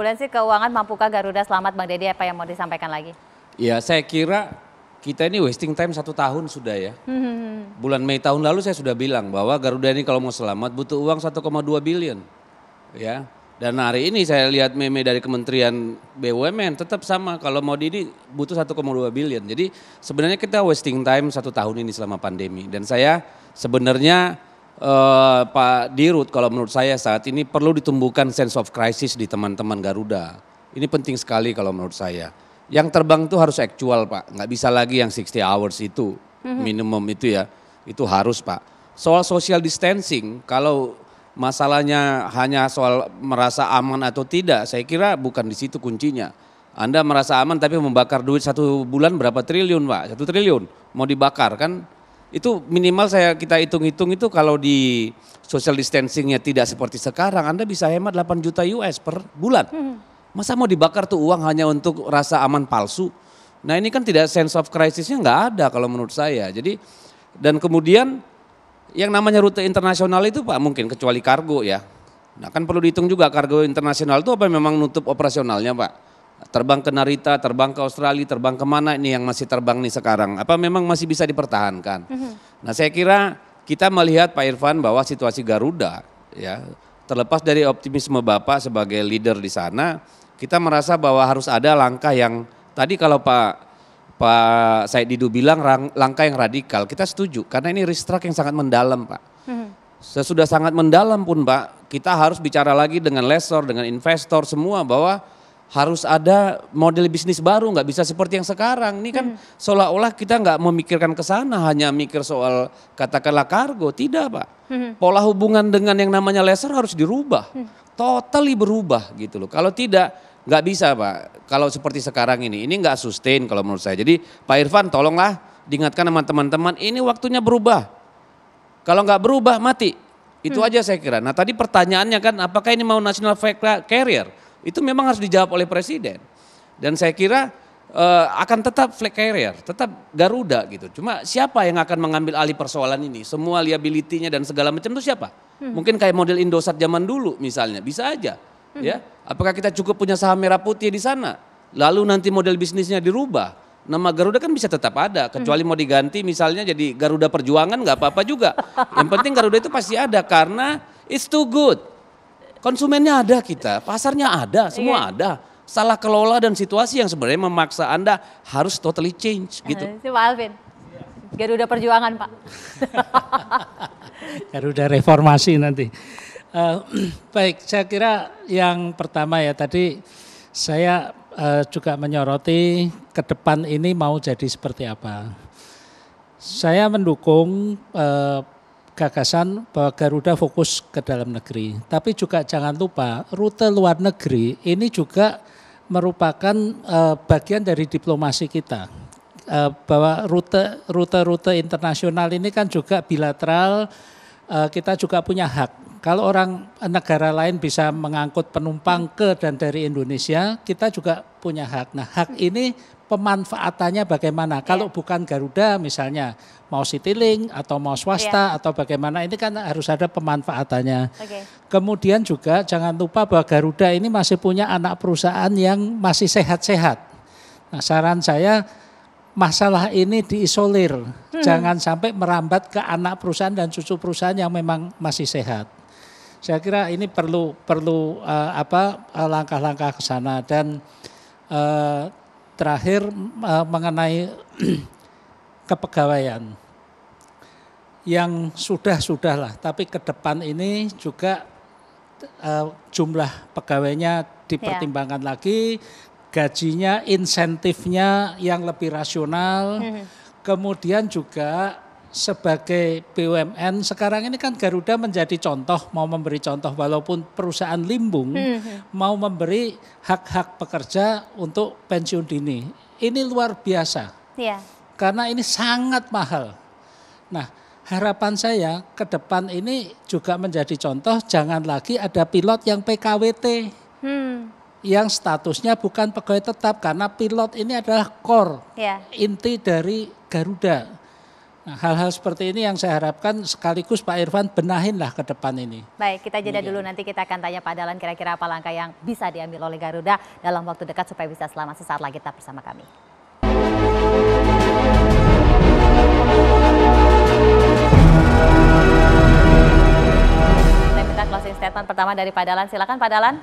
turbulensi keuangan, mampukah Garuda selamat? Bang Deddy, apa yang mau disampaikan lagi? Ya, saya kira kita ini wasting time 1 tahun sudah ya. Bulan Mei tahun lalu saya sudah bilang bahwa Garuda ini kalau mau selamat butuh uang 1,2 billion. Ya. Dan hari ini saya lihat meme dari Kementerian BUMN tetap sama, kalau mau ini butuh 1,2 billion. Jadi sebenarnya kita wasting time 1 tahun ini selama pandemi. Dan saya sebenarnya Pak Dirut, kalau menurut saya saat ini perlu ditumbuhkan sense of crisis di teman-teman Garuda. Ini penting sekali kalau menurut saya. Yang terbang itu harus actual Pak, nggak bisa lagi yang 60 hours itu minimum itu ya, itu harus Pak. Soal social distancing, kalau masalahnya hanya soal merasa aman atau tidak, saya kira bukan di situ kuncinya. Anda merasa aman tapi membakar duit 1 bulan berapa triliun Pak, 1 triliun mau dibakar kan? Itu minimal kita hitung-hitung itu kalau di social distancingnya tidak seperti sekarang, Anda bisa hemat 8 juta US per bulan. Masa mau dibakar tuh uang hanya untuk rasa aman palsu? Nah ini kan tidak sense of crisisnya nggak ada kalau menurut saya. Jadi dan kemudian yang namanya rute internasional itu Pak mungkin kecuali kargo ya. Nah kan perlu dihitung juga kargo internasional itu apa memang nutup operasionalnya Pak? Terbang ke Narita, terbang ke Australia, terbang kemana ini yang masih terbang nih sekarang? Apa memang masih bisa dipertahankan? Nah saya kira kita melihat Pak Irfan bahwa situasi Garuda ya terlepas dari optimisme Bapak sebagai leader di sana, kita merasa bahwa harus ada langkah yang tadi kalau Pak Said Didu bilang langkah yang radikal, kita setuju karena ini restruct yang sangat mendalam Pak. Sesudah sangat mendalam pun Pak, kita harus bicara lagi dengan lessor, dengan investor semua bahwa harus ada model bisnis baru, nggak bisa seperti yang sekarang. Ini kan seolah-olah kita nggak memikirkan ke sana, hanya mikir soal katakanlah kargo, tidak Pak. Pola hubungan dengan yang namanya lessor harus dirubah, totally berubah gitu loh. Kalau tidak, nggak bisa Pak. Kalau seperti sekarang ini nggak sustain kalau menurut saya. Jadi Pak Irfan tolonglah diingatkan sama teman-teman, ini waktunya berubah. Kalau nggak berubah mati, itu aja saya kira. Nah tadi pertanyaannya kan apakah ini mau national flag carrier? Itu memang harus dijawab oleh Presiden. Dan saya kira akan tetap flag carrier, tetap Garuda gitu. Cuma siapa yang akan mengambil alih persoalan ini? Semua liability-nya dan segala macam itu siapa? Mungkin kayak model Indosat zaman dulu misalnya, bisa aja. Ya, apakah kita cukup punya saham merah putih di sana? Lalu nanti model bisnisnya dirubah. Nama Garuda kan bisa tetap ada, kecuali mau diganti misalnya jadi Garuda Perjuangan nggak apa-apa juga. Yang penting Garuda itu pasti ada karena it's too good. Konsumennya ada kita, pasarnya ada, semua ada. Salah kelola dan situasi yang sebenarnya memaksa Anda harus totally change gitu. Itu Pak Alvin, Garuda Perjuangan Pak. Garuda Reformasi nanti. Baik, saya kira yang pertama ya tadi saya juga menyoroti ke depan ini mau jadi seperti apa. Saya mendukung gagasan bahwa Garuda fokus ke dalam negeri. Tapi juga jangan lupa rute luar negeri ini juga merupakan bagian dari diplomasi kita. Bahwa rute internasional ini kan juga bilateral, kita juga punya hak. Kalau orang negara lain bisa mengangkut penumpang ke dan dari Indonesia, kita juga punya hak. Nah hak ini pemanfaatannya bagaimana? Kalau bukan Garuda misalnya, mau Citylink atau mau swasta atau bagaimana, ini kan harus ada pemanfaatannya. Kemudian juga jangan lupa bahwa Garuda ini masih punya anak perusahaan yang masih sehat-sehat. Nah saran saya masalah ini diisolir, jangan sampai merambat ke anak perusahaan dan cucu perusahaan yang memang masih sehat. Saya kira ini perlu langkah-langkah ke sana. Dan terakhir mengenai kepegawaian yang sudah-sudah, tapi ke depan ini juga jumlah pegawainya dipertimbangkan lagi, gajinya, insentifnya yang lebih rasional, kemudian juga sebagai BUMN sekarang ini kan Garuda menjadi contoh, mau memberi contoh walaupun perusahaan limbung mau memberi hak-hak pekerja untuk pensiun dini. Ini luar biasa. Karena ini sangat mahal. Nah, harapan saya ke depan ini juga menjadi contoh, jangan lagi ada pilot yang PKWT. Yang statusnya bukan pegawai tetap karena pilot ini adalah core, inti dari Garuda. Nah, hal-hal seperti ini yang saya harapkan sekaligus Pak Irfan benahinlah ke depan ini. Baik, kita jeda dulu, nanti kita akan tanya Pak Dahlan kira-kira apa langkah yang bisa diambil oleh Garuda dalam waktu dekat supaya bisa selamat. Sesaat lagi tetap bersama kami. Saya minta closing statement pertama dari Pak Dahlan. Silakan Pak Dahlan.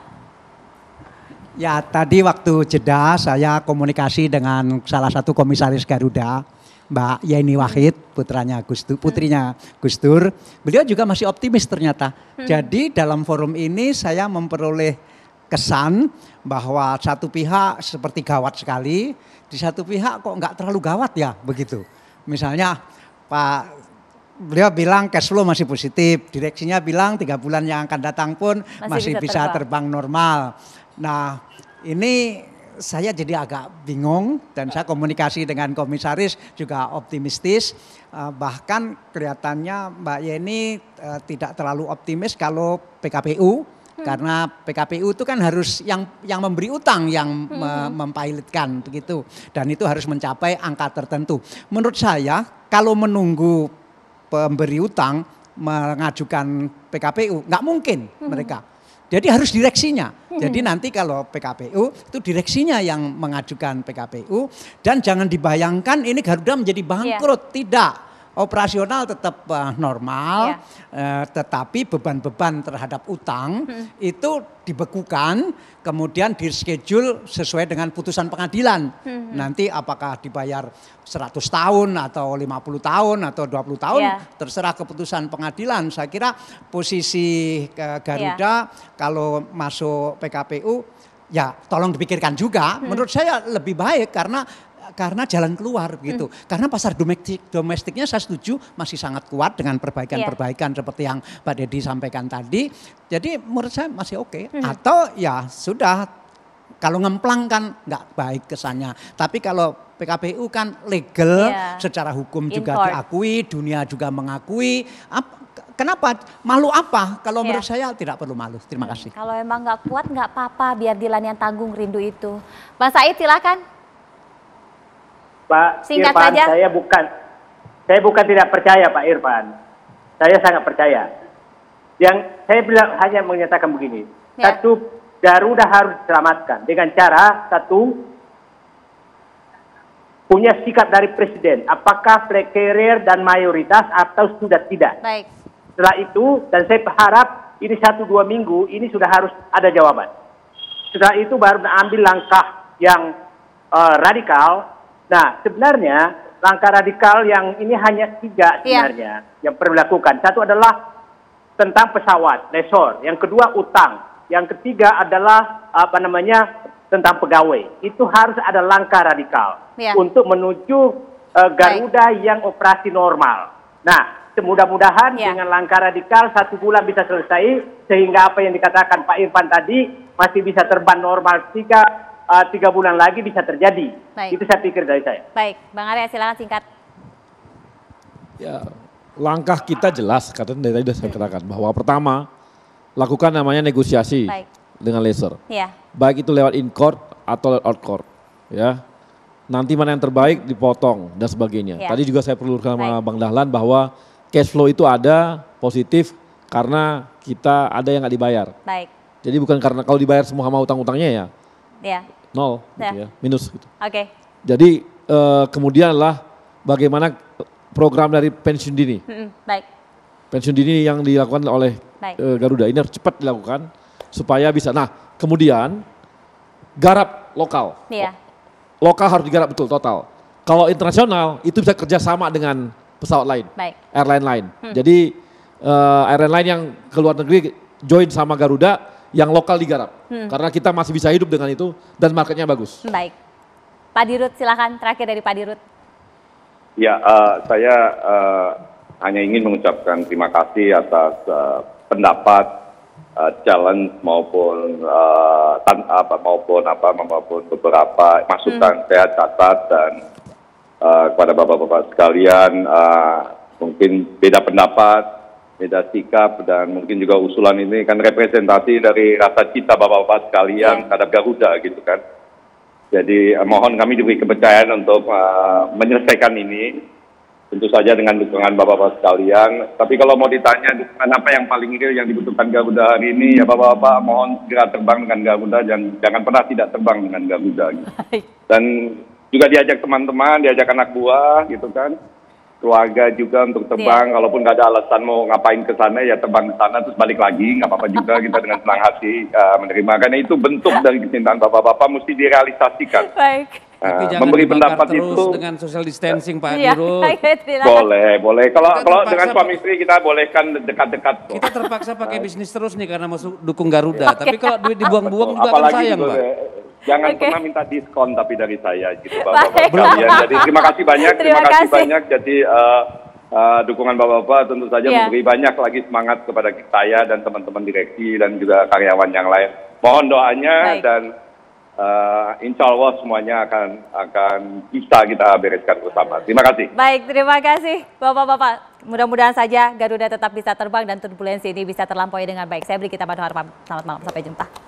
Ya, tadi waktu jeda saya komunikasi dengan salah satu komisaris Garuda, Mbak Yeni Wahid, putrinya Gus Dur. Beliau juga masih optimis ternyata. Jadi dalam forum ini saya memperoleh kesan bahwa satu pihak seperti gawat sekali, di satu pihak kok nggak terlalu gawat ya begitu. Misalnya beliau bilang cash flow masih positif, direksinya bilang 3 bulan yang akan datang pun masih bisa terbang normal. Nah, ini saya jadi agak bingung dan saya komunikasi dengan komisaris juga optimistis. Bahkan kelihatannya Mbak Yeni tidak terlalu optimis kalau PKPU. Karena PKPU itu kan harus yang memberi utang yang mempilotkan begitu. Dan itu harus mencapai angka tertentu. Menurut saya kalau menunggu pemberi utang mengajukan PKPU nggak mungkin mereka. Jadi harus direksinya. Jadi nanti kalau PKPU itu direksinya yang mengajukan PKPU dan jangan dibayangkan ini Garuda menjadi bangkrut, tidak. Operasional tetap normal, tetapi beban-beban terhadap utang itu dibekukan, kemudian di-schedule sesuai dengan putusan pengadilan. Nanti apakah dibayar 100 tahun atau 50 tahun atau 20 tahun, terserah keputusan pengadilan. Saya kira posisi Garuda kalau masuk PKPU, ya tolong dipikirkan juga. Menurut saya lebih baik karena jalan keluar gitu. Karena pasar domestiknya saya setuju masih sangat kuat dengan perbaikan-perbaikan seperti yang Pak Deddy sampaikan tadi. Jadi menurut saya masih oke. Atau ya sudah, kalau ngemplang kan nggak baik kesannya. Tapi kalau PKPU kan legal, secara hukum juga diakui, dunia juga mengakui. Kenapa? Malu apa? Kalau menurut saya tidak perlu malu. Terima kasih. Kalau emang nggak kuat nggak apa-apa, biar Dilan yang tanggung rindu itu. Bang Said silakan. Pak Singkat Irfan, saja. saya bukan tidak percaya Pak Irfan. Saya sangat percaya. Yang saya bilang hanya menyatakan begini. Satu, Garuda harus diselamatkan dengan cara satu, punya sikap dari Presiden. Apakah flag carrier dan mayoritas atau sudah tidak. Baik. Setelah itu, dan saya berharap ini 1-2 minggu ini sudah harus ada jawaban. Setelah itu baru ambil langkah yang radikal. Nah, sebenarnya langkah radikal yang ini hanya 3 sebenarnya yang perlu dilakukan. Satu adalah tentang pesawat, lessor. Yang kedua utang. Yang ketiga adalah tentang pegawai. Itu harus ada langkah radikal untuk menuju Garuda yang operasi normal. Nah, mudah-mudahan dengan langkah radikal 1 bulan bisa selesai sehingga apa yang dikatakan Pak Irfan tadi masih bisa terbang normal 3 bulan lagi bisa terjadi. Baik. Itu saya pikir dari saya. Baik, Bang Arya silakan singkat. Ya, langkah kita jelas, karena dari tadi sudah saya katakan bahwa pertama lakukan namanya negosiasi dengan lessor. Baik itu lewat in court atau lewat out court. Ya, nanti mana yang terbaik dipotong dan sebagainya. Tadi juga saya perlu sama Bang Dahlan bahwa cash flow itu ada positif karena kita ada yang nggak dibayar. Baik. Jadi bukan karena kalau dibayar semua sama utang-utangnya ya. 0 gitu ya, minus gitu. Oke. Jadi kemudian adalah bagaimana program dari pensiun dini. Baik. Pensiun dini yang dilakukan oleh Garuda ini harus cepat dilakukan supaya bisa. Nah, kemudian garap lokal. Lokal harus digarap betul total. Kalau internasional itu bisa kerjasama dengan pesawat lain, airline lain. Jadi airline lain yang ke luar negeri join sama Garuda, yang lokal digarap. Karena kita masih bisa hidup dengan itu dan marketnya bagus. Baik. Pak Dirut silakan, terakhir dari Pak Dirut. Ya, saya hanya ingin mengucapkan terima kasih atas pendapat, challenge maupun beberapa masukan saya catat dan kepada bapak-bapak sekalian mungkin beda pendapat, beda sikap dan mungkin juga usulan ini kan representasi dari rasa cinta bapak-bapak sekalian terhadap Garuda gitu kan. Jadi mohon kami diberi kepercayaan untuk menyelesaikan ini tentu saja dengan dukungan Bapak-Bapak sekalian. Tapi kalau mau ditanya dukungan apa yang paling real yang dibutuhkan Garuda hari ini, ya Bapak-Bapak mohon segera terbang dengan Garuda dan jangan pernah tidak terbang dengan Garuda. Gitu. Dan juga diajak teman-teman, diajak anak buah gitu kan, keluarga juga untuk terbang. Kalaupun nggak ada alasan mau ngapain ke sana, ya terbang ke sana terus balik lagi, nggak apa-apa juga kita dengan senang hati menerima. Karena itu bentuk dari kecintaan Bapak-Bapak mesti direalisasikan. Baik. Tapi jangan memberi dibakar pendapat terus itu dengan social distancing Pak Iya, Dirut. boleh. Kalau Kita dengan terpaksa, suami istri kita bolehkan dekat-dekat kok. Kita terpaksa pakai bisnis terus nih karena masuk dukung Garuda. Tapi kalau duit dibuang-buang juga kan Apalagi sayang gitu, Pak. Jangan Oke. pernah minta diskon tapi dari saya gitu Baik. Bapak-Bapak sekalian. Jadi terima kasih banyak, Terima kasih. banyak. Jadi dukungan Bapak-Bapak tentu saja Iya. memberi banyak lagi semangat kepada saya dan teman-teman direksi dan juga karyawan yang lain. Mohon doanya Baik. dan insya Allah semuanya akan bisa kita bereskan bersama. Terima kasih. Baik, terima kasih Bapak-Bapak. Mudah-mudahan saja Garuda tetap bisa terbang dan turbulensi ini bisa terlampaui dengan baik. Saya Brigita Madhar, selamat malam, sampai jumpa.